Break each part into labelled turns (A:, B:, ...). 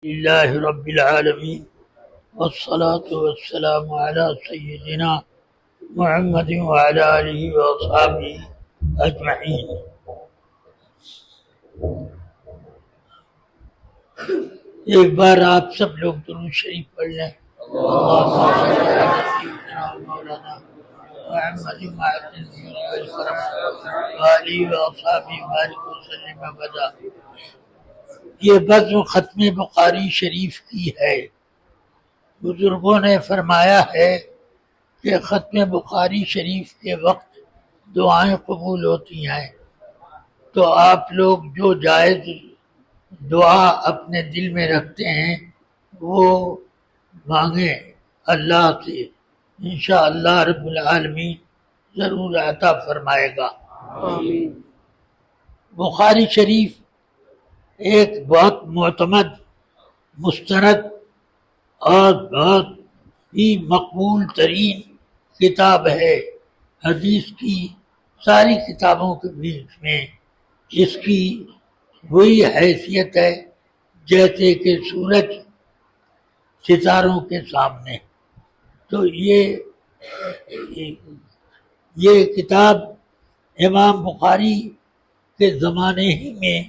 A: لله رب العالمين والصلاة والسلام على سيدنا محمد وعلى آله وأصحابه أجمعين. ایک بار آپ سب لوگ درود شریف پڑھ لیں. اللهم صل على سيدنا مولانا محمد وآله وأصحابه بارك وسلم أبدا. یہ بزم ختم بخاری شریف کی ہے. بزرگوں نے فرمایا ہے کہ ختم بخاری شریف کے وقت دعائیں قبول ہوتی ہیں، تو آپ لوگ جو جائز دعا اپنے دل میں رکھتے ہیں وہ مانگیں اللہ سے، انشاءاللہ رب العالمین ضرور عطا فرمائے گا. آمین. بخاری شریف ایک بہت معتمد، مستند اور بہت ہی مقبول ترین کتاب ہے. حدیث کی ساری کتابوں کے بیچ میں اس کی وہی حیثیت ہے جیسے کہ سورج ستاروں کے سامنے. تو یہ کتاب امام بخاری کے زمانے ہی میں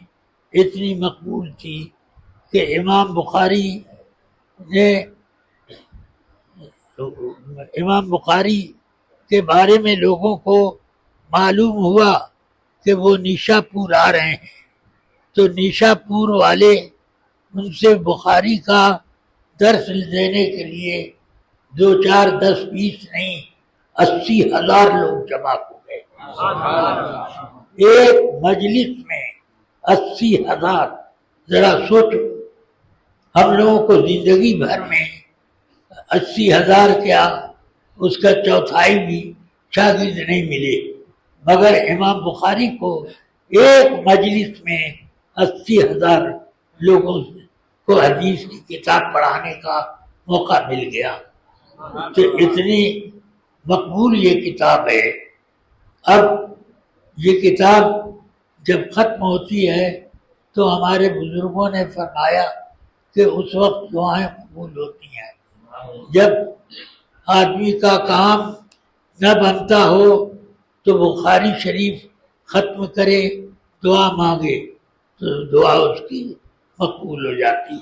A: اتنی مقبول تھی کہ امام بخاری کے بارے میں لوگوں کو معلوم ہوا کہ وہ نیشا پور آ رہے ہیں، تو نیشا پور والے ان سے بخاری کا درس دینے کے لیے 2 4 10 20 نہیں 80,000 لوگ جمع ہو گئے. ایک مجلس میں 80,000. ذرا سوچو، ہم لوگوں کو زندگی بھر میں 80,000 کیا اس کا چوتھائی بھی شاگرد نہیں ملے، مگر امام بخاری کو ایک مجلس میں 80,000 لوگوں کو حدیث کی کتاب پڑھانے کا موقع مل گیا. تو اتنی مقبول یہ کتاب ہے. اب یہ کتاب جب ختم ہوتی ہے تو ہمارے بزرگوں نے فرمایا کہ اس وقت دعائیں قبول ہوتی ہیں. جب آدمی کا کام نہ بنتا ہو تو بخاری شریف ختم کرے، دعا مانگے تو دعا اس کی مقبول ہو جاتی ہے.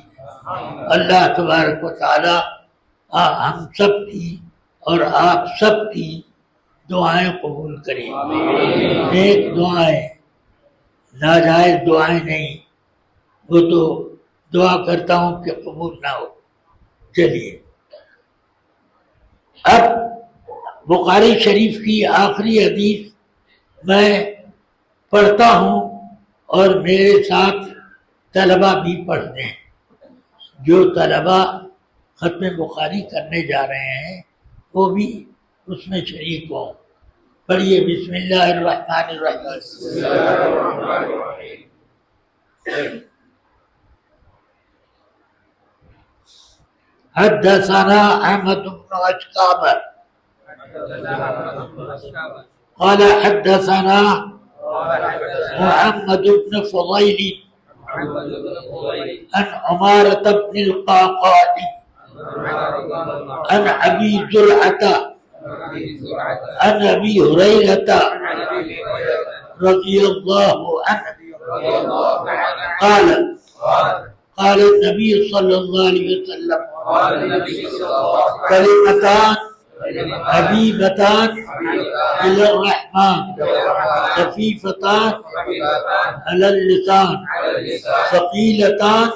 A: اللہ تبارک و تعالی ہم سب کی اور آپ سب کی دعائیں قبول کریں. نیک دعائیں، ناجائز دعائیں نہیں، وہ تو دعا کرتا ہوں کہ قبول نہ ہو. چلیے اب بخاری شریف کی آخری حدیث میں پڑھتا ہوں اور میرے ساتھ طلبہ بھی پڑھتے ہیں. جو طلبہ ختم بخاری کرنے جا رہے ہیں وہ بھی اس میں شریک ہوں. پڑھیے بسم اللہ الرحمن الرحیم. حدثنا احمد بن اشکاب قال حدثنا محمد بن فضيل عن عمارة بن القعقاع عن أبي زرعة عن أبي هريرة رضي الله عنه قال النبي صلى الله عليه وسلم كلمتان حبيبتان إلى الرحمن خفيفتان على اللسان ثقيلتان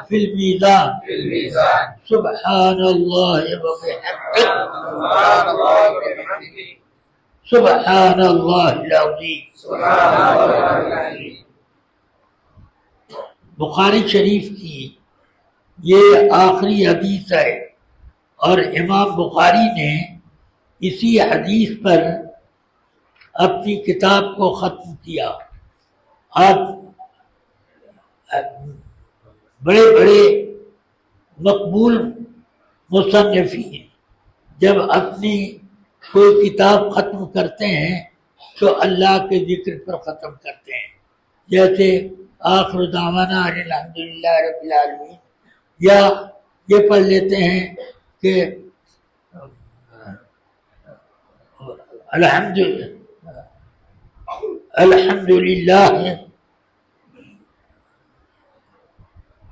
A: في الميزان سبحان الله وبحمده سبحان الله العظيم. بخاری شریف کی یہ آخری حدیث ہے اور امام بخاری نے اسی حدیث پر اپنی کتاب کو ختم کیا. اب بڑے بڑے مقبول مصنفین جب اپنی کوئی کتاب ختم کرتے ہیں تو اللہ کے ذکر پر ختم کرتے ہیں. جیسے آخر دعوانا الحمدللہ رب العالمین یا یہ پڑھ لیتے ہیں کہ الحمدللہ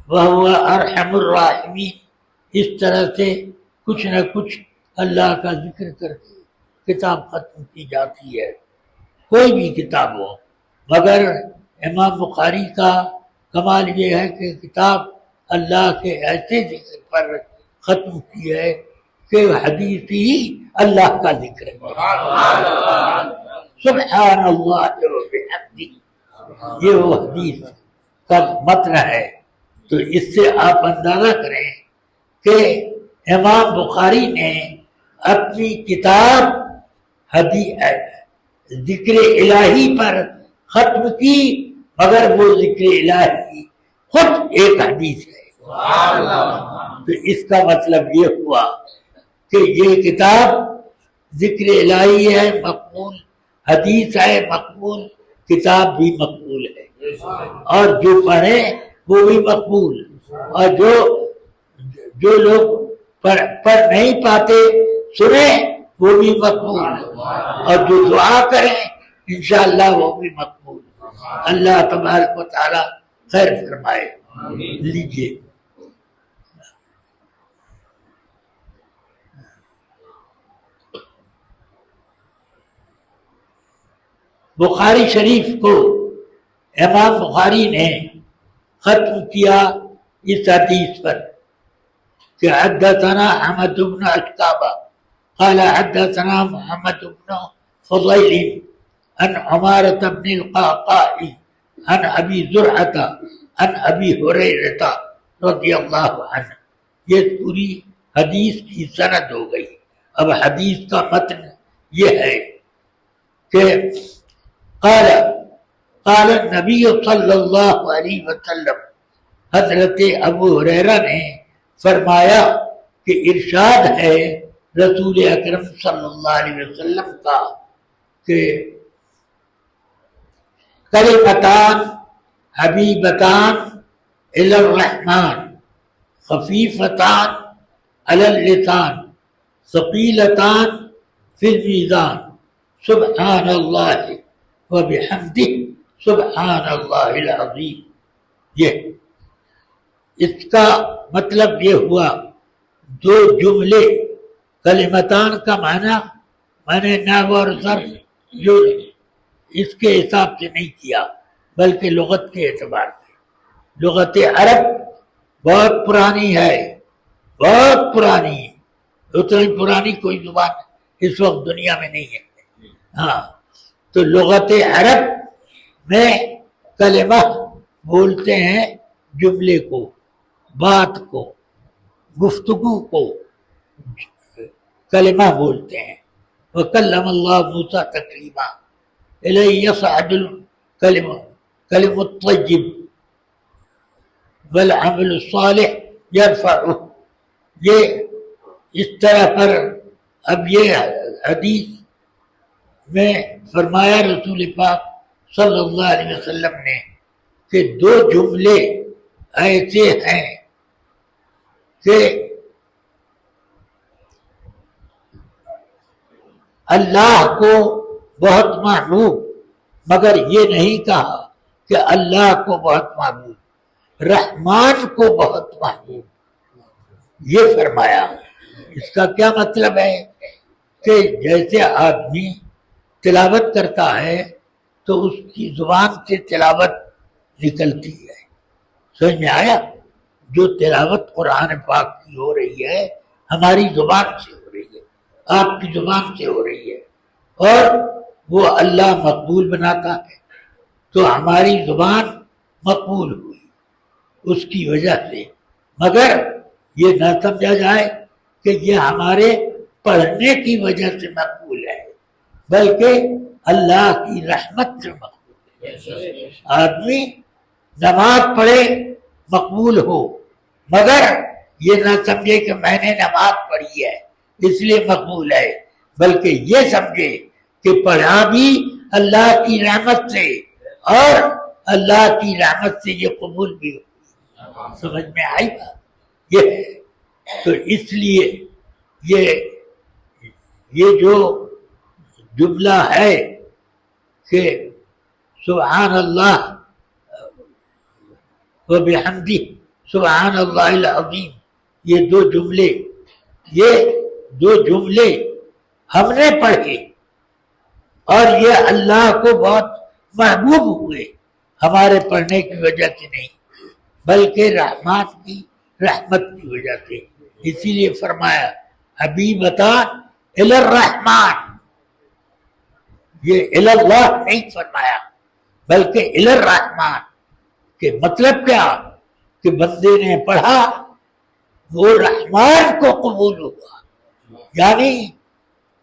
A: وہو ارحم الراحمین. اس طرح سے کچھ نہ کچھ اللہ کا ذکر کر کے کتاب ختم کی جاتی ہے، کوئی بھی کتاب ہو. مگر امام بخاری کا کمال یہ ہے کہ کتاب اللہ کے ایسے ذکر پر ختم کی ہے کہ حدیث ہی اللہ کا ذکر ہے. سبحان اللہ و بحمدہ، یہ وہ حدیث کا متن ہے. تو اس سے آپ اندازہ کریں کہ امام بخاری نے اپنی کتاب ذکر الہی پر ختم کی، مگر وہ ذکر الہی خود ایک حدیث ہے. تو اس کا مطلب یہ ہوا کہ یہ کتاب ذکر الہی ہے، مقبول حدیث ہے، مقبول کتاب بھی مقبول ہے، اور جو پڑھے وہ بھی مقبول، اور جو لوگ پڑھ نہیں پاتے سنیں وہ بھی مقبول، اور جو دعا کریں انشاءاللہ وہ بھی مقبول. اللہ تبارک و تعالی خیر فرمائے. لیجیے بخاری شریف کو امام بخاری نے ختم کیا اس حدیث پر کہ حدثنا احمد بن اشکابہ قال حدثنا محمد بن فضیل عن عمارة بن القعقاع عن ابی زرعة عن ابی ہریرہ رضی اللہ عنہ. یہ پوری حدیث کی سند ہو گئی. اب حدیث کا متن یہ ہے کہ قال النبی صلی اللہ علیہ وسلم، حضرت ابو ہریرہ نے فرمایا کہ ارشاد ہے رسول اکرم صلی اللہ علیہ وسلم کا کہ کلمتان حبیبتان الی الرحمن خفیفتان علی اللسان ثقیلتان فی المیزان سبحان اللہ وبحمدہ سبحان اللہ العظیم. یہ اس کا مطلب یہ ہوا دو جملے، کلمتان کا معنی نحو اور صرف جو اس کے حساب سے نہیں کیا بلکہ لغت کے اعتبار سے. لغت عرب بہت پرانی ہے، بہت پرانی ہے، اتنی پرانی کوئی زبان اس وقت دنیا میں نہیں ہے. ہاں، تو لغت عرب میں کلمہ بولتے ہیں جملے کو، بات کو، گفتگو کو کلمہ بولتے ہیں. وَكَلَّمَ اللَّهُ مُوسَىٰ تَكْلِيمًا إِلَيْهِ يَصْعَدُ الْكَلِمُ الطَّيِّبُ وَالْعَمَلُ الصَّالِحُ يَرْفَعُهُ. یہ اس طرح پر اب یہ حدیث میں فرمایا رسول پاک صلی اللہ علیہ وسلم نے کہ دو جملے ایسے ہیں کہ اللہ کو بہت محبوب، مگر یہ نہیں کہا کہ اللہ کو بہت محبوب، رحمان کو بہت محبوب یہ فرمایا. اس کا کیا مطلب ہے کہ جیسے آدمی تلاوت کرتا ہے تو اس کی زبان سے تلاوت نکلتی ہے. سمجھ میں آیا؟ جو تلاوت قرآن پاک کی ہو رہی ہے ہماری زبان سے ہو رہی ہے، آپ کی زبان سے ہو رہی ہے، اور وہ اللہ مقبول بناتا ہے. تو ہماری زبان مقبول ہوئی اس کی وجہ سے. مگر یہ نہ سمجھا جائے کہ یہ ہمارے پڑھنے کی وجہ سے مقبول ہے، بلکہ اللہ کی رحمت سے مقبول ہے. آدمی نماز پڑھے مقبول ہو، مگر یہ نہ سمجھے کہ میں نے نماز پڑھی ہے اس لیے مقبول ہے، بلکہ یہ سمجھے کہ پڑھا بھی اللہ کی رحمت سے اور اللہ کی رحمت سے یہ قبول بھی ہو. سمجھ میں آئی بات؟ یہ ہے۔ تو اس لیے یہ جو جملہ ہے کہ سبحان اللہ و بحمدہ سبحان اللہ العظیم، یہ دو جملے ہم نے پڑھے اور یہ اللہ کو بہت محبوب ہوئے، ہمارے پڑھنے کی وجہ سے نہیں بلکہ رحمت کی وجہ سے۔ اسی لیے فرمایا حبیبتا الی الرحمن، یہ الی اللہ نہیں فرمایا بلکہ الی الرحمن، کہ مطلب کیا کہ بندے نے پڑھا وہ رحمان کو قبول ہوا، یعنی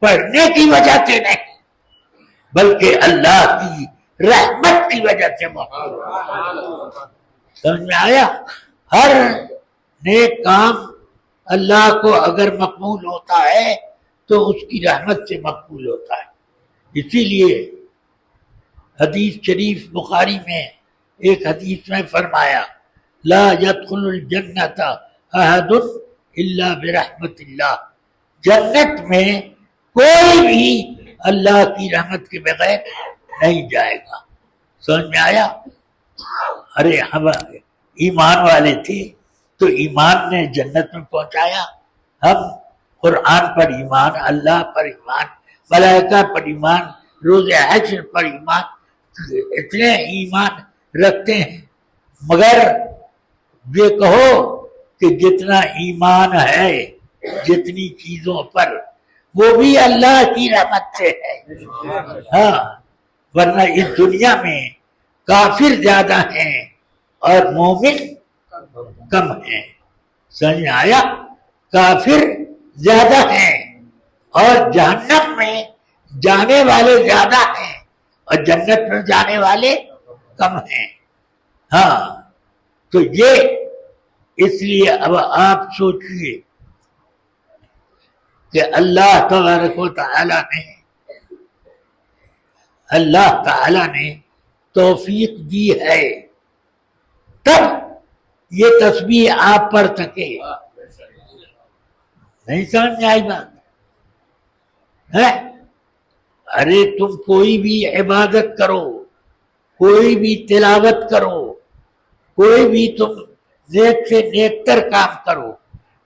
A: پڑھنے کی وجہ سے نہیں بلکہ اللہ کی رحمت کی وجہ سے مقبول ہوا۔ سمجھ میں آیا؟ ہر نیک کام اللہ کو اگر مقبول ہوتا ہے تو اس کی رحمت سے مقبول ہوتا ہے۔ اسی لیے حدیث شریف بخاری میں ایک حدیث میں فرمایا لا يدخل الجنت احد الا برحمت اللہ، جنت میں کوئی بھی اللہ کی رحمت کے بغیر نہیں جائے گا۔ سمجھ میں آیا؟ ارے ہم ایمان والے تھے تو ایمان نے جنت میں پہنچایا، ہم قرآن پر ایمان، اللہ پر ایمان، ملائکہ پر ایمان، روز حشر پر ایمان، اتنے ایمان رکھتے ہیں، مگر یہ کہو کہ جتنا ایمان ہے جتنی چیزوں پر وہ بھی اللہ کی رحمت سے ہے۔ ہاں، ورنہ اس دنیا میں کافر زیادہ ہیں اور مومن کم ہیں۔ سمجھ میں آیا؟ کافر زیادہ ہیں اور جہنم میں جانے والے زیادہ ہیں اور جنت میں جانے والے کم ہیں۔ ہاں، تو یہ اس لیے اب آپ سوچئے کہ اللہ تبارک و تعالی نے توفیق دی ہے تب یہ تسبیح آپ پڑھ سکے۔ نہیں سمجھ میں آئی بات ہے؟ ارے تم کوئی بھی عبادت کرو، کوئی بھی تلاوت کرو، کوئی بھی تم نیک سے نیک تر کام کرو،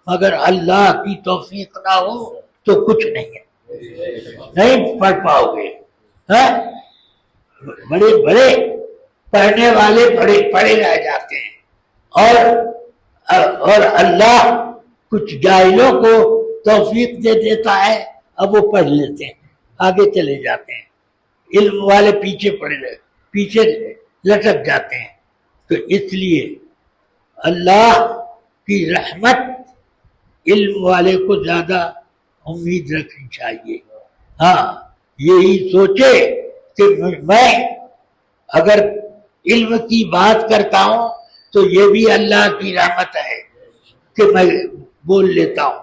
A: مگر اللہ کی توفیق نہ ہو تو کچھ نہیں ہے، نہیں پڑھ پاؤ گے۔ بڑے بڑے پڑھنے والے پڑھے رہ جاتے ہیں اور اللہ کچھ جاہلوں کو توفیق دے دیتا ہے، اب وہ پڑھ لیتے ہیں، آگے چلے جاتے ہیں، علم والے پیچھے لٹک جاتے ہیں۔ تو اس لیے اللہ کی رحمت علم والے کو زیادہ امید رکھنی چاہیے۔ ہاں، یہی سوچے کہ میں اگر علم کی بات کرتا ہوں تو یہ بھی اللہ کی رحمت ہے کہ میں بول لیتا ہوں،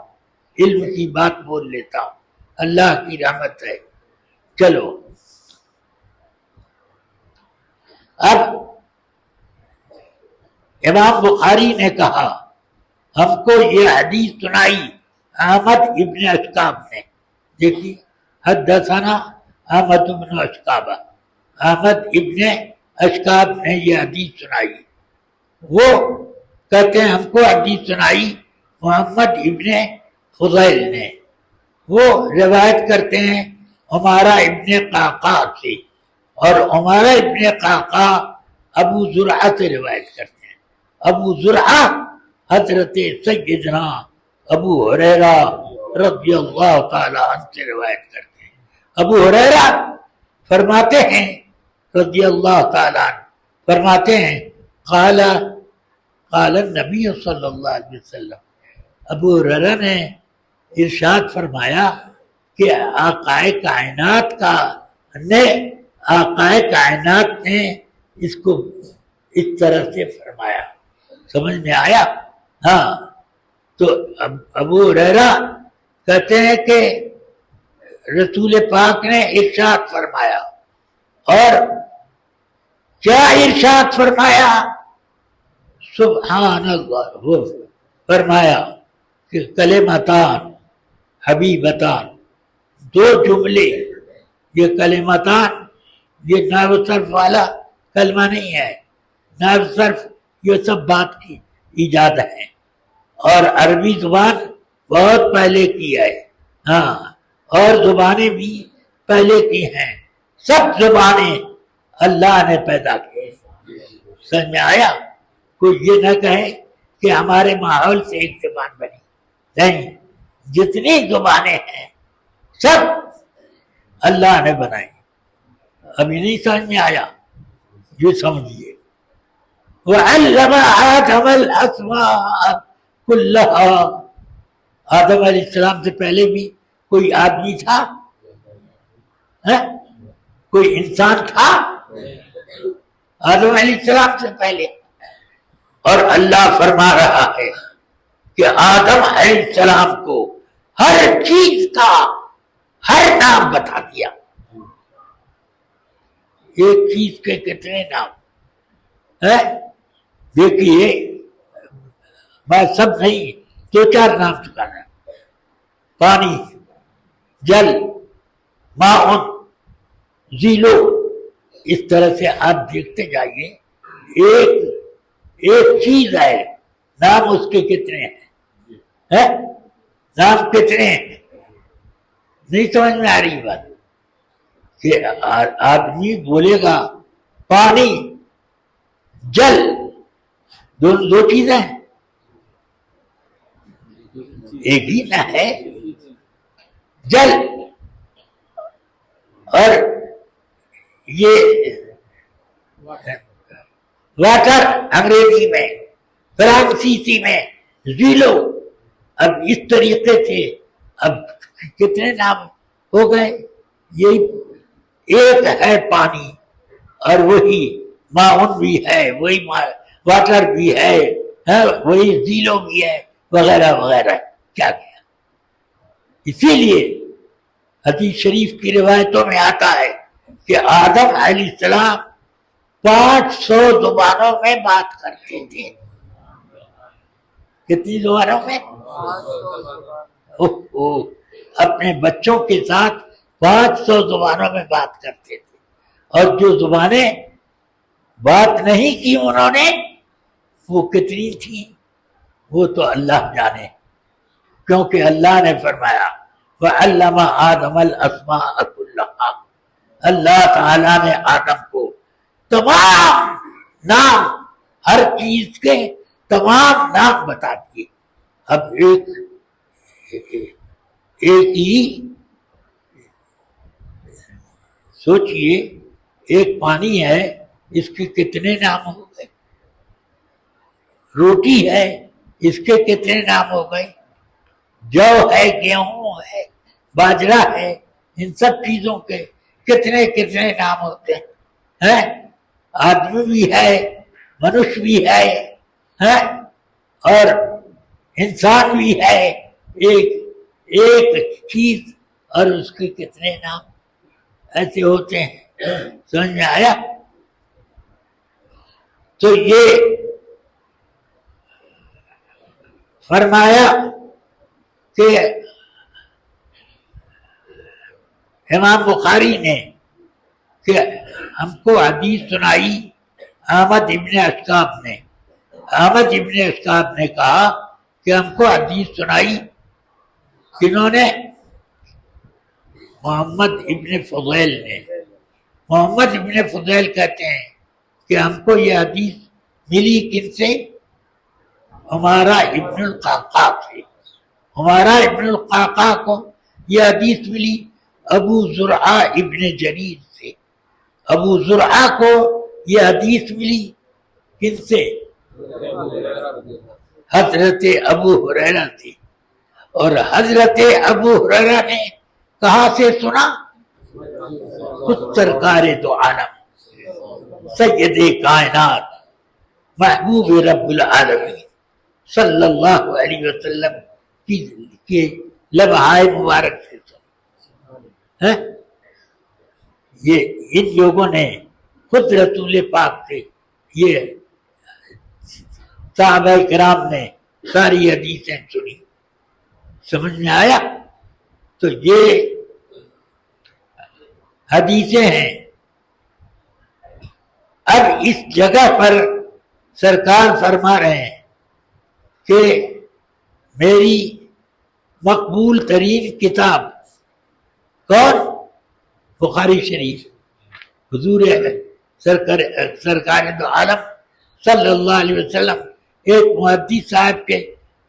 A: علم کی بات بول لیتا ہوں، اللہ کی رحمت ہے۔ چلو اب امام بخاری نے کہا ہم کو یہ حدیث سنائی احمد ابن اشکاب نے، دیکھیے حدثنا احمد ابن اشکاب، احمد ابن اشکاب نے یہ حدیث سنائی۔ وہ کہتے ہیں ہم کو حدیث سنائی محمد ابن فضیل نے، وہ روایت کرتے ہیں عمارہ ابن قعقاع سے، اور عمارہ ابن قعقاع ابو زرعہ سے روایت کرتے ہیں۔ ابو زرعہ حضرت سیدنا ابو ہریرہ رضی اللہ تعالی عنہ سے روایت کرتے ہیں۔ ابو ہریرہ فرماتے ہیں رضی اللہ تعالی عنہ، فرماتے ہیں قال النبی صلی اللہ علیہ وسلم، ابو ہریرہ نے ارشاد فرمایا کہ آقائے کائنات نے اس کو اس طرح سے فرمایا۔ سمجھ میں آیا؟ ہاں، تو ابو ہریرہ کہتے ہیں کہ رسول پاک نے ارشاد فرمایا، اور کیا ارشاد فرمایا؟ سبحان اللہ، وہ فرمایا کہ کلمتان حبیبتان، دو جملے، یہ کلمتان یہ نحو صرف والا کلمہ نہیں ہے، نحو صرف یہ سب بات کی ایجاد ہے، اور عربی زبان بہت پہلے کی ہے، ہاں، اور زبانیں بھی پہلے کی ہیں، سب زبانیں اللہ نے پیدا کی۔ سمجھ میں آیا؟ کوئی یہ نہ کہے کہ ہمارے ماحول سے ایک زبان بنی، نہیں، جتنی زبانیں ہیں سب اللہ نے بنائی۔ ابھی نہیں سمجھ میں آیا؟ یہ سمجھیے، وَعَلَّمَ آدَمَ الْأَسْمَاءَ كُلَّهَا، آدم علیہ السلام سے پہلے بھی کوئی آدمی تھا؟ کوئی انسان تھا آدم علیہ السلام سے پہلے؟ اور اللہ فرما رہا ہے کہ آدم علیہ السلام کو ہر چیز کا ہر نام بتا دیا۔ ایک چیز کے کتنے نام ہے؟ دیکھیے، میں سب نہیں، دو چار نام چکانا، پانی، جل، ماؤن، زیلو، اس طرح سے آپ دیکھتے جائیے، ایک چیز ہے، نام اس کے کتنے ہیں؟ نام کتنے ہیں؟ نہیں سمجھ میں آ رہی بات کہ آدمی بولے گا پانی، جل، دو چیزیں ہیں، ایک ہی نہ ہے، جل اور یہ واٹر انگریزی میں، فرانسیسی میں زیلو۔ اب اس طریقے سے اب کتنے نام ہو گئے؟ یہی ایک ہے پانی، اور وہی ماؤن بھی ہے، وہی واٹر بھی ہے، وہی زیلو بھی ہے، وغیرہ وغیرہ۔ کیا کیا؟ اسی لیے حدیث شریف کی روایتوں میں آتا ہے کہ آدم علیہ السلام 500 زبانوں میں بات کرتے تھے۔ کتنی زبانوں میں؟ اپنے بچوں کے ساتھ 500 زبانوں میں بات کرتے تھے، اور جو زبانیں بات نہیں کی انہوں نے وہ کتنی تھی وہ تو اللہ جانے، کیونکہ اللہ نے فرمایا وَعَلَّمَ آدَمَ الْأَسْمَاءَ كُلَّهَا، اللہ تعالیٰ نے آدم کو تمام نام، ہر چیز کے تمام نام بتا دیے۔ اب ایک ہی سوچئے، ایک پانی ہے، اس کے کتنے نام ہو گئے؟ روٹی ہے، اس کے کتنے نام ہو گئے؟ جو ہے، گیہوں ہے، باجرہ ہے، ان سب چیزوں کے کتنے کتنے نام ہوتے ہیں؟ آدمی بھی ہے، منش بھی ہے، اور انسان بھی ہے، ایک چیز، اور اس کے کتنے نام ایسے ہوتے ہیں۔ سمجھ میں آیا؟ تو یہ فرمایا کہ امام بخاری نے کہ ہم کو حدیث سنائی احمد ابن اشکاب نے کہا کہ ہم کو حدیث سنائی، کنہوں نے؟ محمد ابن فضیل نے۔ محمد ابن فضیل کہتے ہیں کہ ہم کو یہ حدیث ملی کن سے؟ ہمارا ابن القعقاع سے۔ ہمارا ابن القعقاع کو یہ حدیث ملی ابو زرعہ ابن جریر سے۔ ابو زرعہ کو یہ حدیث ملی کن سے؟ حضرت ابو ہریرہ سے۔ اور حضرت ابو ہریرہ نے کہاں سے سنا؟ خود سرکار دو عالم سید کائنات محبوب رب العالمین صلی اللہ علیہ وسلم کی لمحہ مبارک سے سنا۔ یہ ان لوگوں نے خود رسول پاک سے، یہ صحابہ کرام نے ساری حدیثیں سنی. سمجھ میں آیا؟ تو یہ حدیثیں ہیں. اب اس جگہ پر سرکار فرما رہے ہیں کہ میری مقبول ترین کتاب کون؟ بخاری شریف. حضور سرکار دو عالم صلی اللہ علیہ وسلم ایک محدث صاحب کے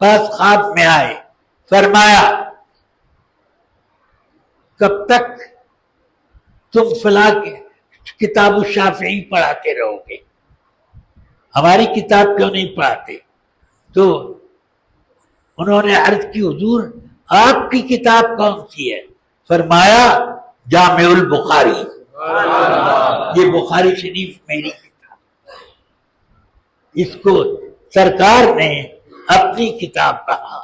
A: پاس خواب میں آئے. فرمایا کب تک تم فلاں کتاب الشافعی پڑھاتے رہو گے، ہماری کتاب کیوں نہیں پڑھاتے؟ تو انہوں نے عرض کی حضور آپ کی کتاب کون سی ہے؟ فرمایا جامع البخاری. یہ بخاری شریف میری کتاب. اس کو سرکار نے اپنی کتاب کہا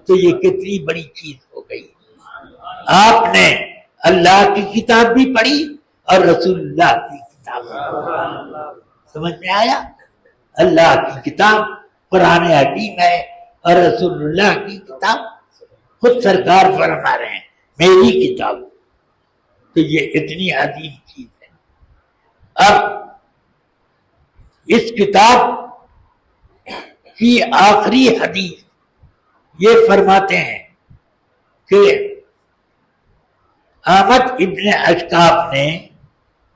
A: تو یہ کتنی بڑی چیز ہو گئی. آپ نے اللہ کی کتاب بھی پڑھی اور رسول اللہ کی کتاب بھی. سمجھ میں آیا؟ اللہ کی کتاب قرآن حکیم ہے اور رسول اللہ کی کتاب خود سرکار فرما رہے ہیں میری کتاب. تو یہ اتنی عظیم چیز ہے. اب اس کتاب کی آخری حدیث یہ فرماتے ہیں کہ احمد ابن اشکاف نے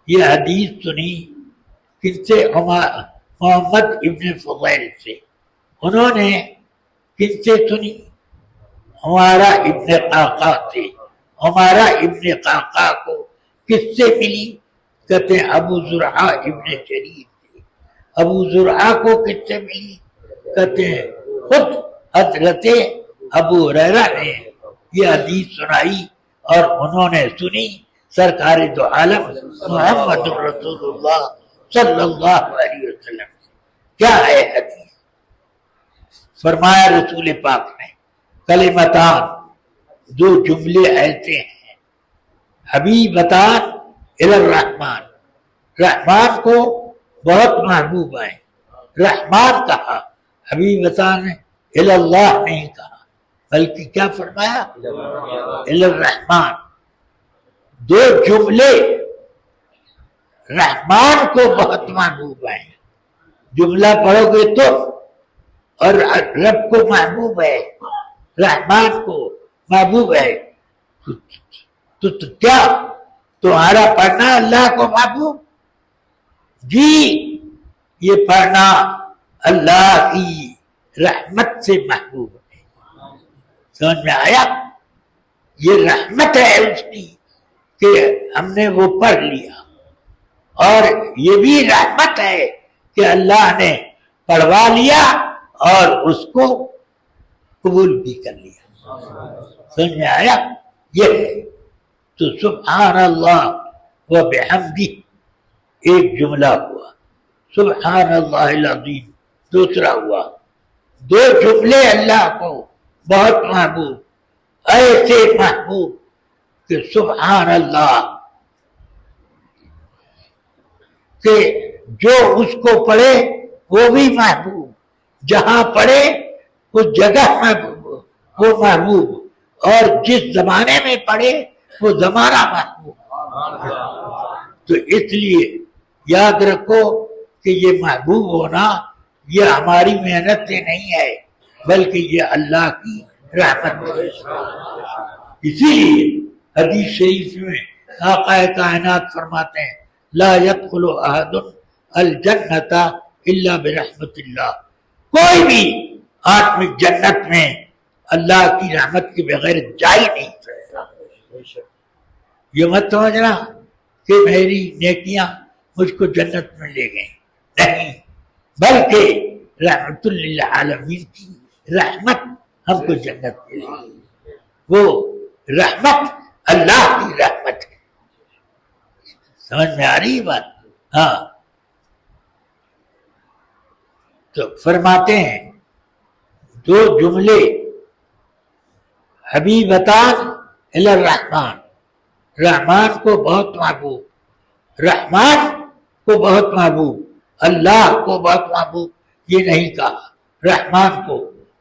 A: یہ حدیث سنی کن سے؟ محمد ابن فضیل سے. انہوں نے کن سے سنی؟ ہمارا ابن قعقاع سے. ہمارا ابن قعقاع کو کس سے ملی؟ کہتے ہیں ابو زرعہ ابن شریف سے. ابو زرعہ کو کس سے ملی؟ کہتے ہیں خود حضرت ابو ہریرہ نے یہ حدیث سنائی اور انہوں نے سنی سرکار دو عالم محمد رسول اللہ صلی اللہ علیہ وسلم سے. کیا ہے حدیث؟ فرمایا رسول پاک نے کلمتان، دو جملے ایسے ہیں، حبیبتان الی الرحمن، رحمان کو بہت محبوب ہیں. رحمان کہا، حبیبتان الی اللہ نہیں کہا، بلکہ کیا فرمایا؟ الی الرحمن. دو جملے رحمان کو بہت محبوب ہیں. جملہ پڑھو گے تو اور رب کو محبوب ہے، رحمان کو محبوب ہے تو کیا تمہارا پڑھنا اللہ کو محبوب؟ جی یہ پڑھنا اللہ کی رحمت سے محبوب ہے. سمجھ میں آیا؟ یہ رحمت ہے اس کی کہ ہم نے وہ پڑھ لیا، اور یہ بھی رحمت ہے کہ اللہ نے پڑھوا لیا اور اس کو قبول بھی کر لیا. سمجھ میں آیا؟ یہ ہے. تو سبحان اللہ و بحمدہ ایک جملہ ہوا، سبحان اللہ العظیم دوسرا ہوا. دو جملے اللہ کو بہت محبوب، ایسے محبوب کہ سبحان اللہ کہ جو اس کو پڑھے وہ بھی محبوب، جہاں پڑھے اس جگہ محبوب وہ محبوب، اور جس زمانے میں پڑھے وہ زمانہ محبوب. تو اس لیے یاد رکھو کہ یہ محبوب ہونا یہ ہماری محنت سے نہیں ہے بلکہ یہ اللہ کی رحمت ہے. اسی لیے حدیث شریف میں آقا کائنات فرماتے ہیں لا يدخل احد الجنت الا برحمت اللہ. کوئی بھی آدمی جنت میں اللہ کی رحمت کے بغیر جا ہی نہیں سکتا. یہ مت سمجھنا کہ میری نیکیاں مجھ کو جنت میں لے گئیں، نہیں، بلکہ رحمت للعالمین کی رحمت ہم کو جنت میں لے گئی. وہ رحمت اللہ کی رحمت ہے. سمجھ میں آ رہی بات؟ ہاں. تو فرماتے ہیں دو جملے حبیبتان الی الرحمن، رحمان کو بہت محبوب، رحمان کو بہت محبوب، اللہ کو بہت محبوب یہ نہیں کہا، رحمان کو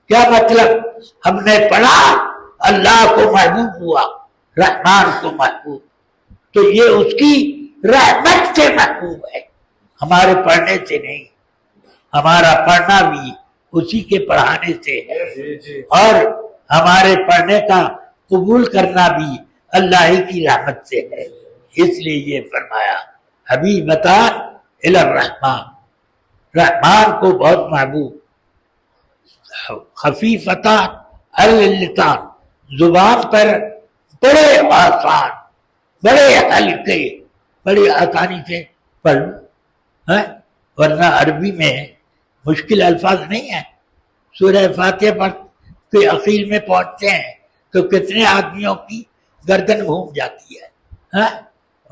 A: کیا مطلب؟ ہم نے پڑھا اللہ کو محبوب ہوا، رحمان کو محبوب، تو یہ اس کی رحمت سے محبوب ہے، ہمارے پڑھنے سے نہیں۔ ہمارا پڑھنا بھی اسی کے پڑھانے سے ہے، اور ہمارے پڑھنے کا قبول کرنا بھی اللہ ہی کی رحمت سے ہے۔ اس لیے یہ فرمایا حبیبتان الی الرحمن، رحمان کو بہت محبوب، خفیفتان علی اللسان، زبان پر بڑے آسان، بڑے ہلکے، بڑی آسانی سے پڑھ لو، ورنہ عربی میں مشکل الفاظ نہیں ہیں۔ سورہ فاتحہ پر کے اخیر میں پہنچتے ہیں تو کتنے آدمیوں کی گردن گھوم جاتی ہے،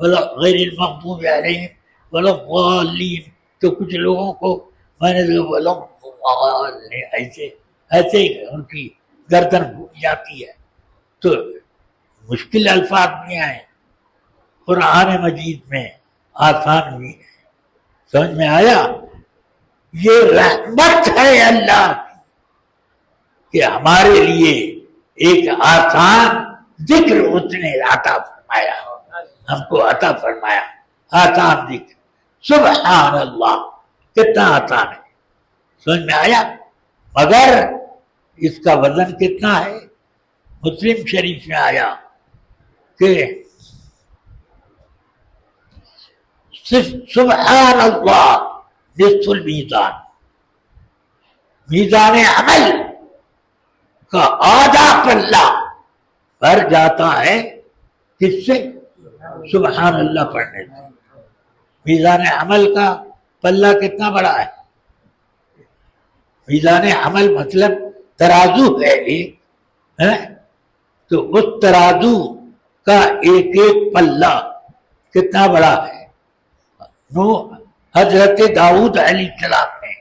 A: غیر المغضوب علیہم ولا الضالین، تو کچھ لوگوں کو میں نے ایسے ہی ان کی گردن گھوم جاتی ہے۔ تو مشکل الفاظ بھی ہیں قرآن مجید میں، آسان بھی ہے۔ سمجھ میں آیا؟ یہ رحمت ہے اللہ کی کہ ہمارے لیے ایک آسان ذکر اس نے عطا فرمایا، ہم کو عطا فرمایا آسان ذکر۔ سبحان اللہ، کتنا آسان ہے، سمجھ میں آیا؟ مگر اس کا وزن کتنا ہے؟ مسلم شریف میں آیا کہ سبحان اللہ نصف المیزان، میزان عمل کا آدھا پلہ بھر جاتا ہے، کس سے؟ سبحان اللہ پڑھنے سے۔ میزان عمل کا پلہ کتنا بڑا ہے؟ میزان عمل مطلب ترازو ہے ایک، تو اس ترازو کا ایک ایک پلہ کتنا بڑا ہے؟ حضرت داؤد علیہ السلام نے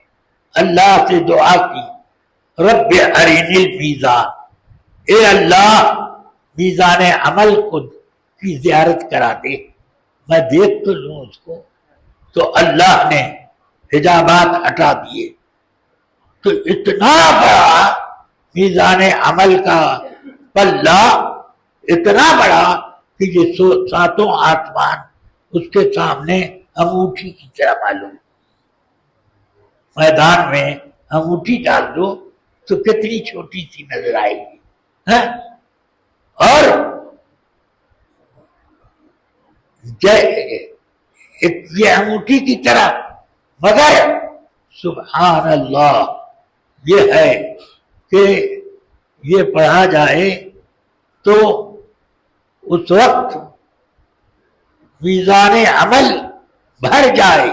A: اللہ سے دعا کی، رب ارنی المیزان، اے اللہ میزان عمل کو کی زیارت کرا دے، میں دیکھ تو لوں اس کو۔ تو اللہ نے حجابات ہٹا دیے، تو اتنا بڑا میزان عمل کا پلہ، اتنا بڑا کہ یہ ساتوں آسمان اس کے سامنے انگوٹھی کی طرح معلوم۔ میدان میں انگوٹھی ڈال دو تو کتنی چھوٹی سی نظر آئے گی، اور یہ انگوٹھی کی طرح، مگر سبحان اللہ یہ ہے کہ یہ پڑھا جائے تو اس وقت میزان عمل بھر جائے،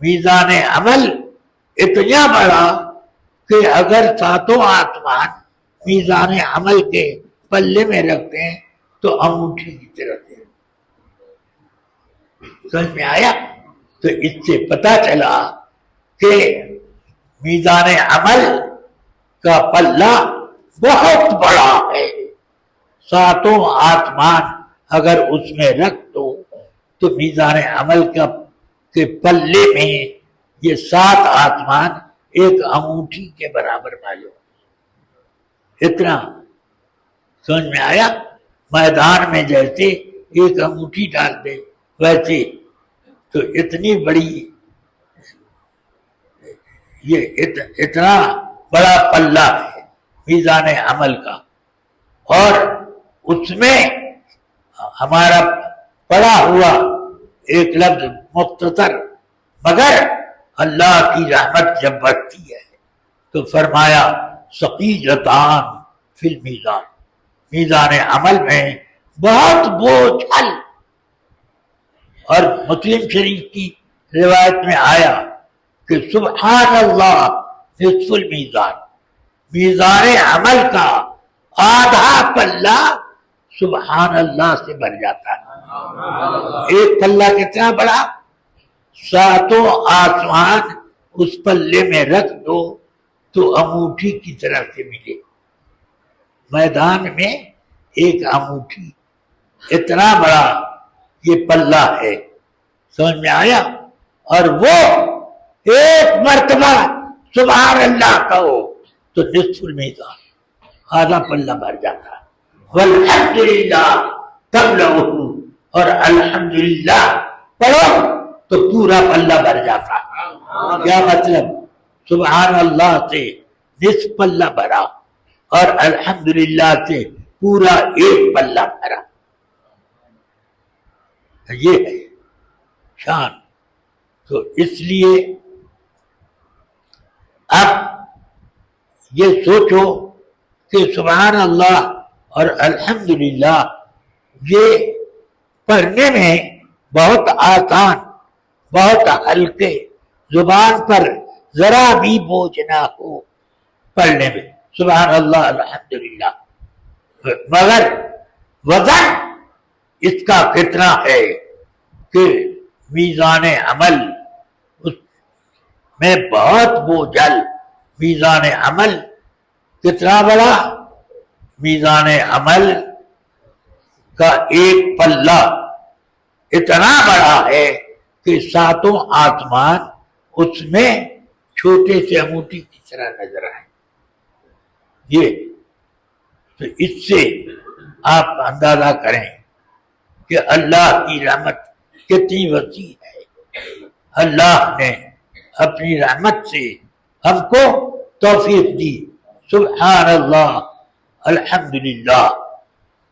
A: میزان عمل اتنا بڑا کہ اگر ساتوں آسمان میزان عمل کے پلے میں رکھتے ہیں تو انگوٹھی کی طرح سے۔ سمجھ میں آیا؟ تو اس سے پتہ چلا کہ میزان عمل کا پلہ بہت بڑا ہے، ساتوں آسمان اگر اس میں رکھ دو تو میزان عمل کے پلے میں یہ 7 آسمان ایک انگوٹھی کے برابر معلوم، اتنا۔ سمجھ میں آیا؟ میدان میں جیسے ایک انگوٹھی ڈال دے ویسے، تو اتنی بڑی، یہ اتنا بڑا پلہ ہے میزان عمل کا، اور اس میں ہمارا پڑا ہوا ایک لفظ مختصر، مگر اللہ کی رحمت جب بڑھتی ہے تو فرمایا ثقیلتان فی المیزان، میزان عمل میں بہت بوجھل۔ اور مسلم شریف کی روایت میں آیا کہ سبحان اللہ نصف المیزان، میزان عمل کا آدھا پلہ سبحان اللہ سے بھر جاتا ہے۔ ایک پلہ کتنا بڑا؟ ساتوں آسمان اس پلے میں رکھ دو تو انگوٹھی کی طرح سے ملے۔ میدان میں ایک انگوٹھی اتنا بڑا یہ پلہ ہے، سمجھ میں آیا؟ اور وہ ایک مرتبہ سبحان اللہ کہو تو نصف المیزان، آدھا پلہ بھر جاتا ہے. والحمدللہ تملأہ، اور الحمدللہ پڑھو تو پورا پلہ بھر جاتا ہے. کیا مطلب؟ سبحان اللہ سے نصف پلہ بھرا اور الحمدللہ سے پورا ایک پلہ بھرا. یہ ہے شان. تو اس لیے اب یہ سوچو کہ سبحان اللہ اور الحمدللہ یہ پڑھنے میں بہت آسان، بہت ہلکے، زبان پر ذرا بھی بوجھ نہ ہو پڑھنے میں، سبحان اللہ الحمدللہ. مگر وزن اس کا کتنا ہے کہ میزان عمل اس میں بہت بوجھل. میزان عمل کتنا بڑا؟ میزان عمل کا ایک پلہ اتنا بڑا ہے کہ ساتوں آسمان اس میں چھوٹے سے انگوٹھی کی طرح نظر آئے. یہ تو اس سے آپ اندازہ کریں کہ اللہ کی رحمت کتنی وسیع ہے. اللہ نے اپنی رحمت سے ہم کو توفیق دی. سبحان اللہ الحمدللہ.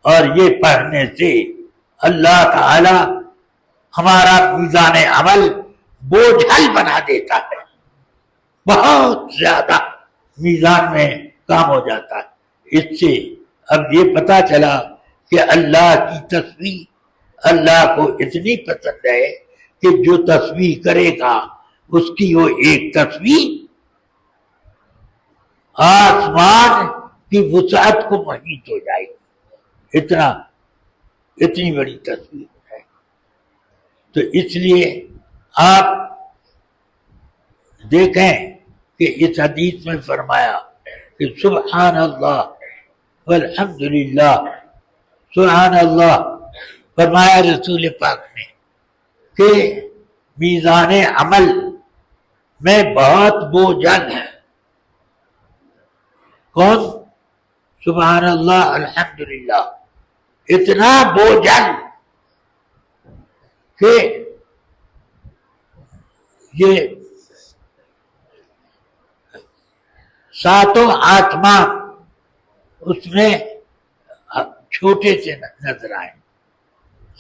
A: اور یہ پڑھنے سے اللہ تعالی ہمارا میزان عمل بوجھل بنا دیتا ہے، بہت زیادہ میزان میں کام ہو جاتا ہے. اس سے اب یہ پتا چلا کہ اللہ کی تسبیح اللہ کو اتنی پسند ہے کہ جو تسبیح کرے گا اس کی وہ ایک تسبیح آسمان کی وسعت کو محیط ہو جائے گی. اتنی بڑی تسبیح ہے. تو اس لیے آپ دیکھیں کہ اس حدیث میں فرمایا کہ سبحان اللہ والحمدللہ. سبحان اللہ فرمایا رسول پاک نے کہ میزان عمل میں بہت بوجھل ہے. کون؟ سبحان اللہ الحمدللہ. اتنا بوجھل کہ یہ ساتوں آسمان اس میں چھوٹے سے نظر آئے.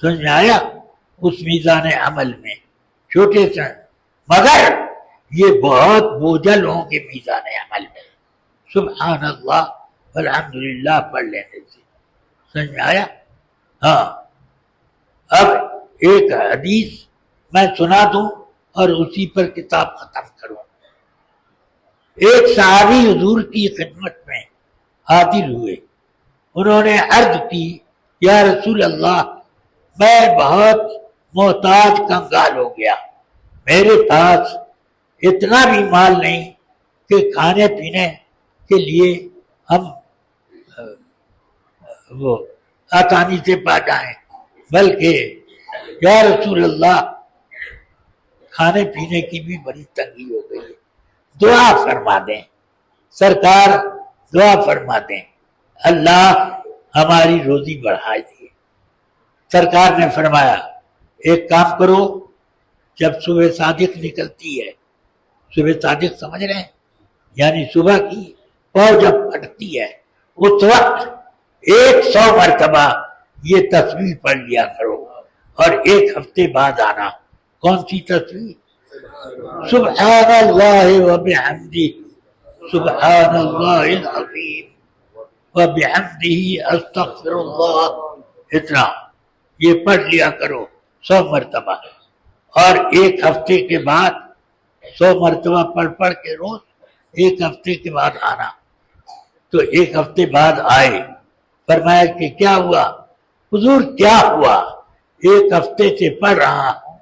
A: سمجھ میں آیا؟ اس میزان عمل میں چھوٹے سے، مگر یہ بہت بوجھل ہوں گے میزان عمل میں سبحان اللہ الحمدللہ پڑھ لینے سے. سمجھ میں آیا؟ ہاں. اب ایک حدیث میں سنا دوں اور اسی پر کتاب ختم کروں. ایک صحابی حضور کی خدمت میں حاضر ہوئے. انہوں نے عرض کی یا رسول اللہ میں بہت محتاج کنگال ہو گیا، میرے پاس اتنا بھی مال نہیں کہ کھانے پینے کے لیے ہم وہ آسانی سے پا جائیں، بلکہ یا رسول اللہ کھانے پینے کی بھی بڑی تنگی ہو گئی ہے، دعا فرما دیں سرکار، دعا فرما دیں اللہ ہماری روزی بڑھا دیے. سرکار نے فرمایا ایک کام کرو، جب صبح صادق نکلتی ہے، صبح صادق سمجھ رہے ہیں یعنی صبح کی پاؤں جب پھٹتی ہے اس وقت 100 مرتبہ یہ تسبیح پڑھ لیا کرو اور ایک ہفتے بعد آنا. کون سی تسبیح؟ سبحان اللہ وبحمدہ سبحان اللہ العظیم وبحمدہ استغفر اللہ. اتنا یہ پڑھ لیا کرو 100 مرتبہ، اور ایک ہفتے کے بعد 100 مرتبہ پڑھ کے روز ایک ہفتے کے بعد آنا. تو ایک ہفتے بعد آئے. فرمایا کہ کیا ہوا؟ حضور کیا ہوا؟ ایک ہفتے سے پڑھ رہا ہوں،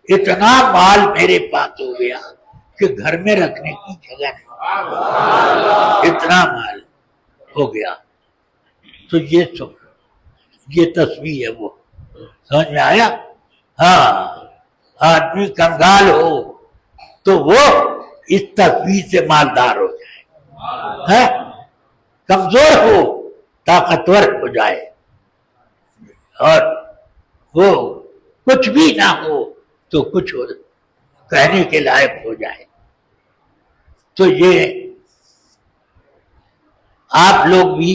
A: اتنا مال میرے پاس ہو گیا کہ گھر میں رکھنے کی جگہ نہیں، اتنا مال ہو گیا. تو یہ تسبیح ہے. وہ سمجھ میں آیا؟ ہاں. آدمی کنگال ہو تو وہ اس تسبیح سے مالدار ہو جائے. ہے، کمزور ہو طاقتور ہو جائے، اور وہ کچھ بھی نہ ہو تو کچھ ہو کہنے کے لائق ہو جائے۔ تو یہ آپ لوگ بھی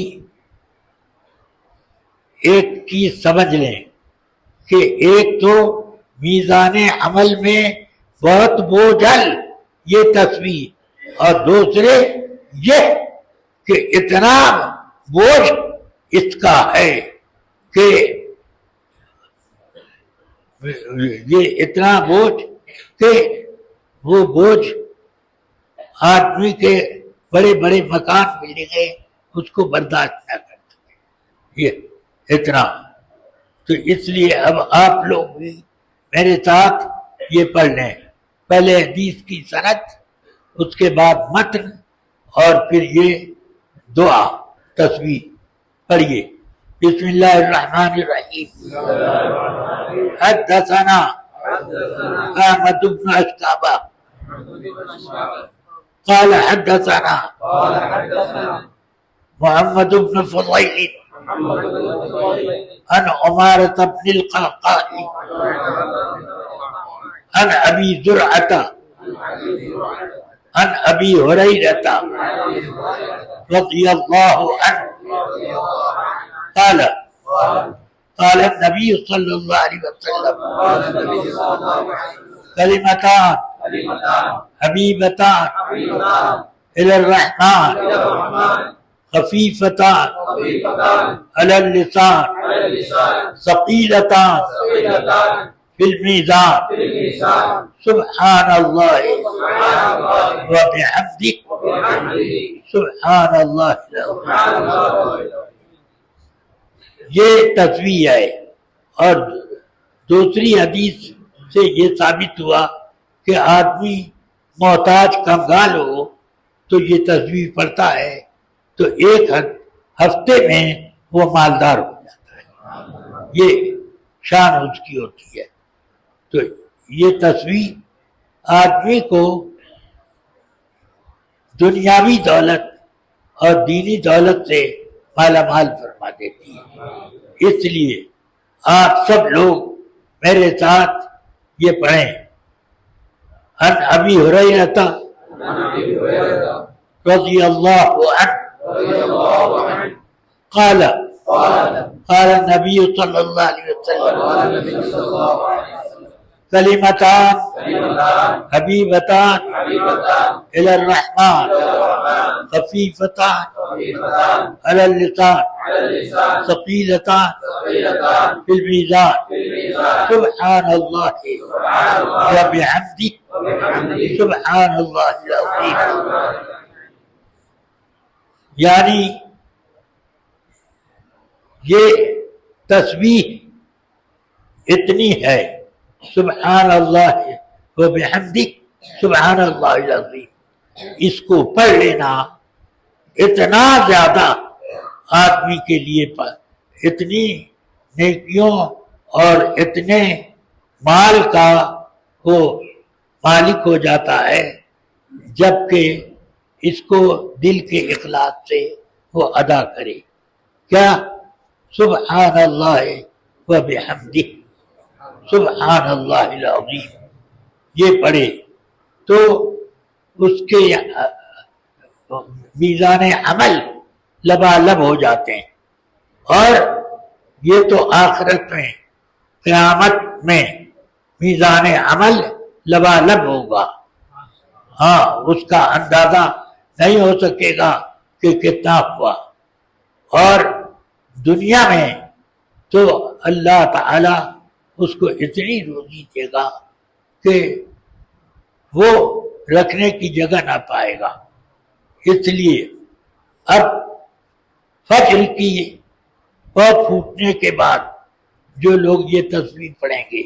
A: ایک چیز سمجھ لیں کہ ایک تو میزان عمل میں بہت بوجھل یہ تصویر، اور دوسرے یہ کہ اتنا بوجھ اس کا ہے کہ یہ اتنا بوجھ کہ وہ بوجھ آدمی کے بڑے بڑے مکان ملیں گے اس کو برداشت نہ کر سکے، یہ اتنا۔ تو اس لیے اب آپ لوگ بھی میرے ساتھ یہ پڑھ لیں، پہلے حدیث کی سند، اس کے بعد متن، اور پھر یہ دعا تصویر پڑھیے۔ بسم اللہ الرحمن الرحیم۔ حدثنا احمد بن اشکابہ قال حدثنا محمد بن فضيل عن عمارة بن القعقاع عن أبي زرعة عن أبي هريرة رضي الله عنه قال قال النبي صلى الله عليه وسلم كلمتان حبيبتان إلى الرحمن خفيفتان على اللسان ثقيلتان في الميزان سبحان الله وبحمده سبحان الله العظيم۔ یہ تصویر ہے، اور دوسری حدیث سے یہ ثابت ہوا کہ آدمی محتاج کنگال ہو تو یہ تصویر پڑھتا ہے تو ایک ہفتے میں وہ مالدار ہو جاتا ہے، یہ شان اس کی ہوتی ہے۔ تو یہ تصویر آدمی کو دنیاوی دولت اور دینی دولت سے مالا مال فرما دیتی ہے۔ اس لیے آپ سب لوگ میرے ساتھ یہ پڑھیں۔ عن ابی ہریرہ رضی اللہ عنہ قال قال النبی صلی اللہ علیہ وسلم کلمتان حبیبتان الی الرحمن خفیفتان علی اللسان ثقیلتان فی المیزان سبحان اللہ وبحمدہ سبحان اللہ العظیم۔ یعنی یہ تسبیح اتنی ہے، سبحان اللہ وبحمدہ سبحان اللہ العظیم، اس کو پڑھ لینا اتنا زیادہ آدمی کے لیے اتنی نیکیوں اور اتنے مال کا وہ مالک ہو جاتا ہے، جبکہ اس کو دل کے اخلاص سے وہ ادا کرے۔ کیا؟ سبحان اللہ وبحمدہ سبحان اللہ العظیم، یہ پڑھے تو اس کے میزان عمل لبالب ہو جاتے ہیں، اور یہ تو آخرت میں قیامت میں میزان عمل لبالب ہوگا۔ ہاں، اس کا اندازہ نہیں ہو سکے گا کہ کتنا ہوا، اور دنیا میں تو اللہ تعالی اس کو اتنی روزی دے گا کہ وہ رکھنے کی جگہ نہ پائے گا۔ اس لیے اب فجر کی پاؤں پھوٹنے کے بعد جو لوگ یہ تصویر پڑھیں گے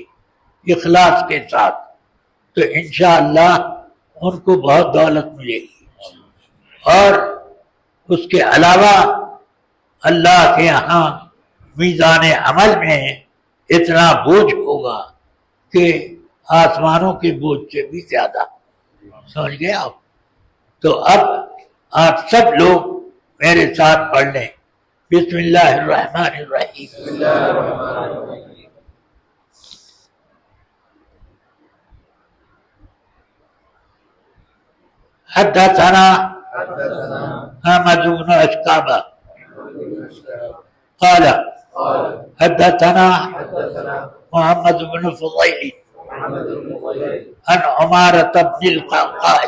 A: اخلاص کے ساتھ تو انشاءاللہ ان کو بہت دولت ملے گی، اور اس کے علاوہ اللہ کے یہاں میزان عمل میں اتنا بوجھ ہوگا کہ آسمانوں کے بوجھ سے بھی زیادہ، سمجھ گئے آپ؟ تو اب آپ سب لوگ میرے ساتھ پڑھ لیں. بسم اللہ الرحمن الرحیم. حدثنا احمد بن اشکابہ قال حدثنا محمد بن فضيل عن عمارة بن القعقاع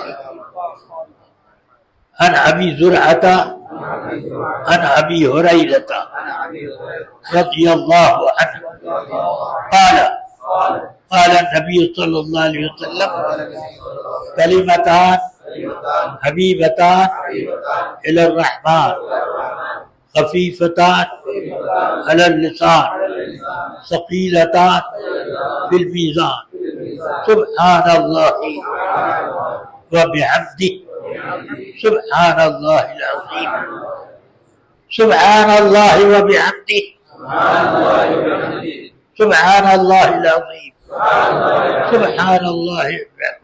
A: عن أبي زرعة عن أبي هريرة رضي الله عنه قال قال النبي صلى الله عليه وسلم كلمتان حبيبتان إلى الرحمن خفيفتان على اللسان ثقيلتان في الميزان سبحان الله وبحمده سبحان الله العظيم سبحان الله وبحمده سبحان الله العظيم سبحان الله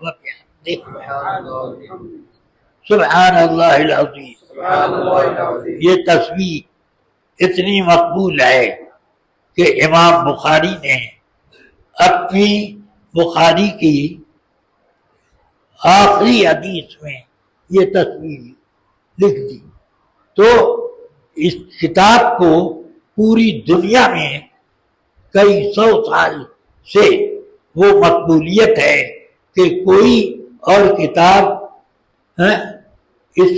A: وبحمده سبحان الله العظيم. یہ تسبیح اتنی مقبول ہے کہ امام بخاری نے اپنی بخاری کی آخری حدیث میں یہ تسبیح لکھ دی. تو اس کتاب کو پوری دنیا میں کئی 100 سال سے وہ مقبولیت ہے کہ کوئی اور کتاب اس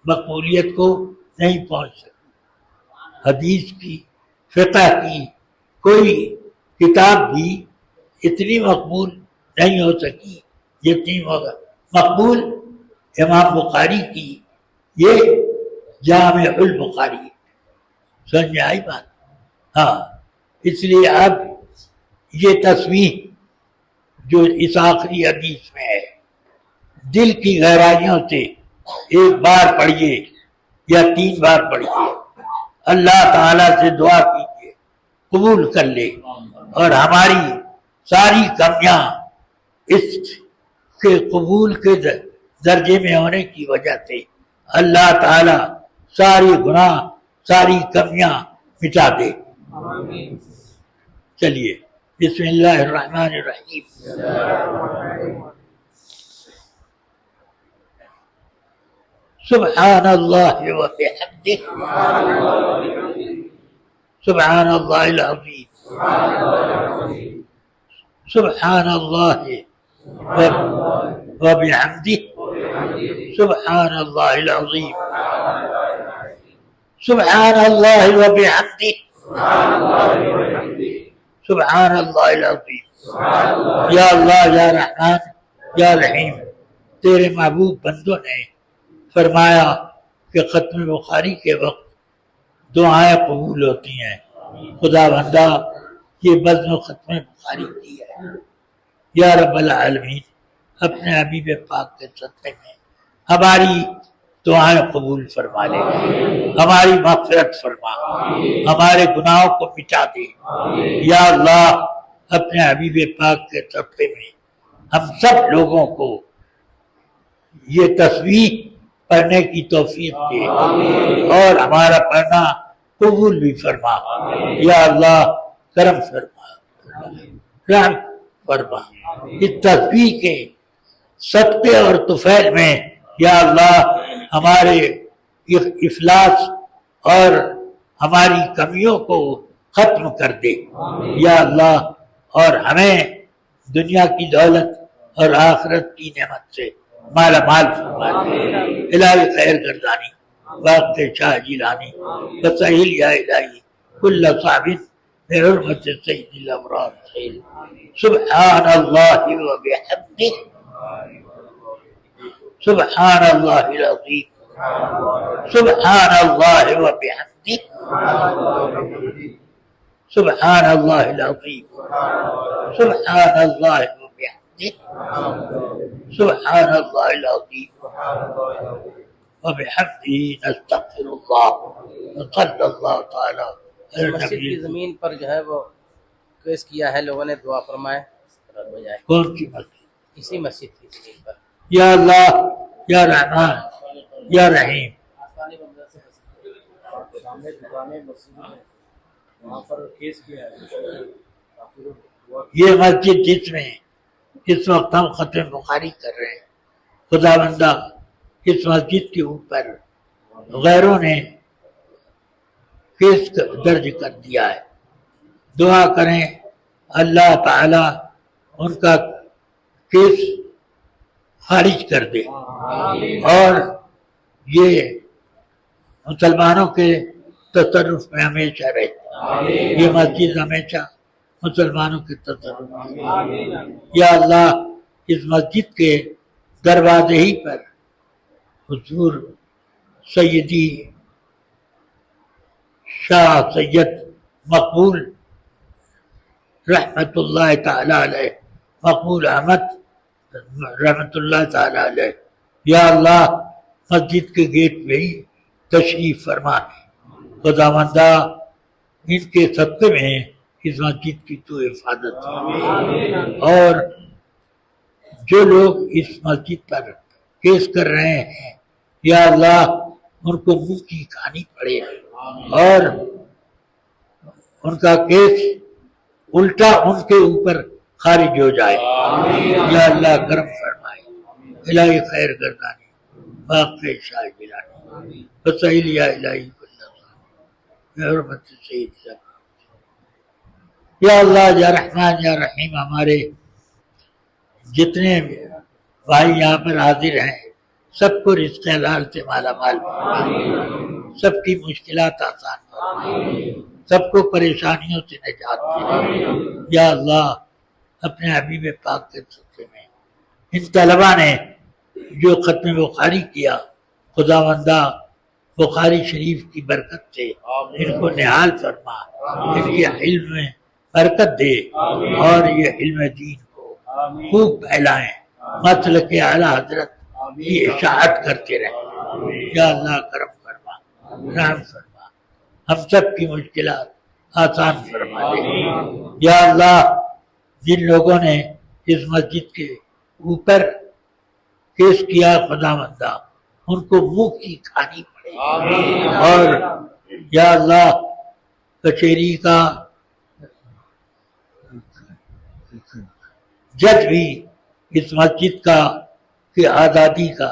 A: مقبولیت کو نہیں پہنچ سکی. حدیث کی فقہ کی کوئی کتاب بھی اتنی مقبول نہیں ہو سکی جتنی مقبول امام بخاری کی یہ جامع البخاری. سمجھ میں آئی بات؟ ہاں، اس لیے اب یہ تسبیح جو اس آخری حدیث میں ہے دل کی گہرائیوں سے ایک بار پڑھیے یا 3 بار پڑھیے. اللہ تعالیٰ سے دعا کیجیے قبول کر لے اور ہماری ساری کمیاں اس کے قبول کے درجے میں ہونے کی وجہ سے اللہ تعالیٰ ساری گناہ ساری کمیاں مٹا دے. چلیے بسم اللہ الرحمن الرحیم. سبحان اللہ وبحمدہ سبحان اللہ العظیم سبحان اللہ وبحمدہ سبحان اللہ العظیم سبحان اللہ وبحمدہ سبحان اللہ العظیم. یا اللہ یا رحمان یا رحیم، تیرے محبوب بندوں نے فرمایا کہ ختم بخاری کے وقت دعائیں قبول ہوتی ہیں. خدا بندہ یہ بزم ختم بخاری کی ہے. یا رب العالمین اپنے حبیب پاک کے صدقے میں ہماری دعائیں قبول فرما لے، ہماری مغفرت فرما، ہمارے گناہوں کو مٹا دے. یا اللہ اپنے حبیب پاک کے صدقے میں ہم سب لوگوں کو یہ تسبیح پڑھنے کی توفیق دے اور ہمارا پڑھنا قبول بھی فرما. یا اللہ کرم فرما، رحم فرما. اس تسبیح کے صدقے اور طفیل میں یا اللہ ہمارے افلاس اور ہماری کمیوں کو ختم کر دے. یا اللہ اور ہمیں دنیا کی دولت اور آخرت کی نعمت سے مالا مال فرما دے. الہی خیر گردانی وقت شاہ جیلانی بسہل یا الہی کل صعب بحرمت سید الابرار سہل. سبحان اللہ وبحمدہ سبحان اللہ العظیم سبحان اللہ وبحمدہ سبحان اللہ العظیم سبحان اللہ وبحمدہ سبحان اللہ العظیم وبحمدہ نستغفر اللہ صلی اللہ تعالی.
B: مسجد کی زمین پر جو ہے وہ کیس کیا ہے لوگوں نے، دعا فرمائے.
A: کون سی مسجد؟
B: اسی مسجد کی زمین پر.
A: یا اللہ یا رحمان یا رحیم۔
B: آسانی بندر سے سامنے دکانیں مسجد ہیں وہاں پر کیس کیا ہے کافی لوگ ہوا
A: یہ مسجد جس میں اس وقت ہم ختم بخاری کر رہے ہیں، خدا بندہ اس مسجد کے اوپر غیروں نے کیس درج کر دیا ہے۔ دعا کریں اللہ تعالی ان کا کیس خارج کر دے اور یہ مسلمانوں کے تصرف میں ہمیشہ رہے، یہ مسجد ہمیشہ مسلمانوں کے تصرف میں۔ یا اللہ اس مسجد کے دروازے ہی پر حضور سیدی شاہ سید مقبول رحمت اللہ تعالی علیہ، مقبول احمد رحمت اللہ تعالی علیہ، یا اللہ مسجد کے گیٹ پہ ہی تشریف فرما، خداوندہ ان کے صدقے میں اس مسجد کی تو حفاظت ہے، اور جو لوگ اس مسجد پر کیس کر رہے ہیں یا اللہ ان کو منہ کی کھانی پڑے اور ان کا کیس الٹا ان کے اوپر خارج ہو جائے، یا اللہ کرم فرمائے، الہی خیر گردانی باقی شاہ گرانی وسائل یا الہی کل حرمت سید یا اللہ یا رحمان یا رحیم، ہمارے جتنے بھائی یہاں پر حاضر ہیں سب کو رزق حلال سے مالا مال فرمائے، سب کی مشکلات آسان فرمائے، سب کو پریشانیوں سے نجات دے، یا اللہ اپنے حبیب پاک کے صدقے میں ان طلباء نے جو ختم بخاری کیا، خداوندہ بخاری شریف کی برکت سے ان کو نہال فرما، ان کے علم میں برکت دے اور یہ علم دین کو خوب پھیلائیں، مسلک اعلیٰ حضرت کی اشاعت کرتے رہیں، یا اللہ کرم فرما، رحم فرما، ہم سب کی مشکلات آسان فرما دے، یا اللہ جن لوگوں نے اس مسجد کے اوپر کیس کیا خداوندہ ان کو منہ کی کھانی پڑے، اور یا اللہ کچہری کا جج بھی اس مسجد کا کی آزادی کا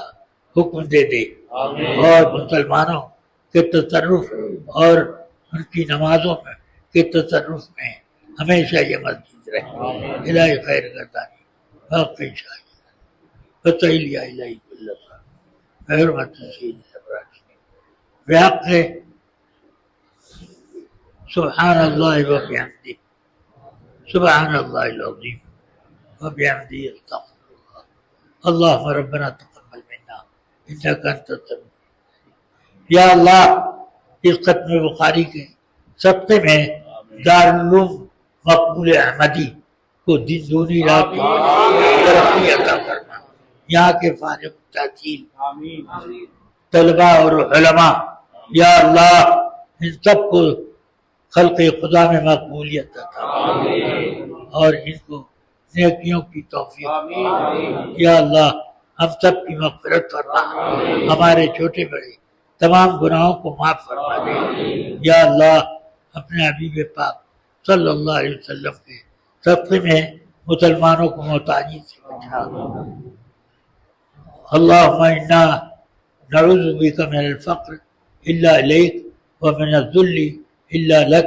A: حکم دے دے اور مسلمانوں کے تصرف اور ان کی نمازوں میں کے تصرف میں ہمیشہ یہ مسجد رہے، الہی خیر گردانی باقی شاہ فتحیل یا الہی کل حرمت سید بحق سبحان اللہ وبحمدہ، سبحان اللہ العظیم وبحمدہ، استغفر اللہ، اللہم ربنا تقبل منا انک انت السمیع۔ یا اللہ اس ختم بخاری کے صدقے میں دارالعلوم مقبول احمدی کو دن دونی رات ترقی عطا کرنا، یہاں کے فارغ التحصیل طلباء اور علماء یا اللہ ان سب کو خلق خدا میں مقبولیت عطا اور ان کو نیکیوں کی توفیق، یا اللہ ہم سب کی مغفرت فرما، ہمارے چھوٹے بڑے تمام گناہوں کو معاف فرما دے، یا اللہ اپنے حبیب پاک صلی اللہ علیہ وسلم کے صدقے میں مسلمانوں کو محتاجی سے بچا، اللہم انا نعوذ بک من الفقر الا الیک ومن الذل الا لک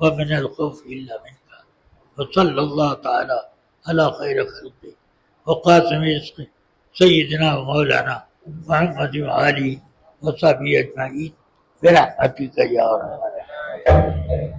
A: ومن الخوف الا منک، وصلی اللہ تعالی علی خیر خلقہ وقاسم عشق سیدنا و مولانا محمد وآلہ وصحبہ اجمعین برحمتک یا ارحم الراحمین۔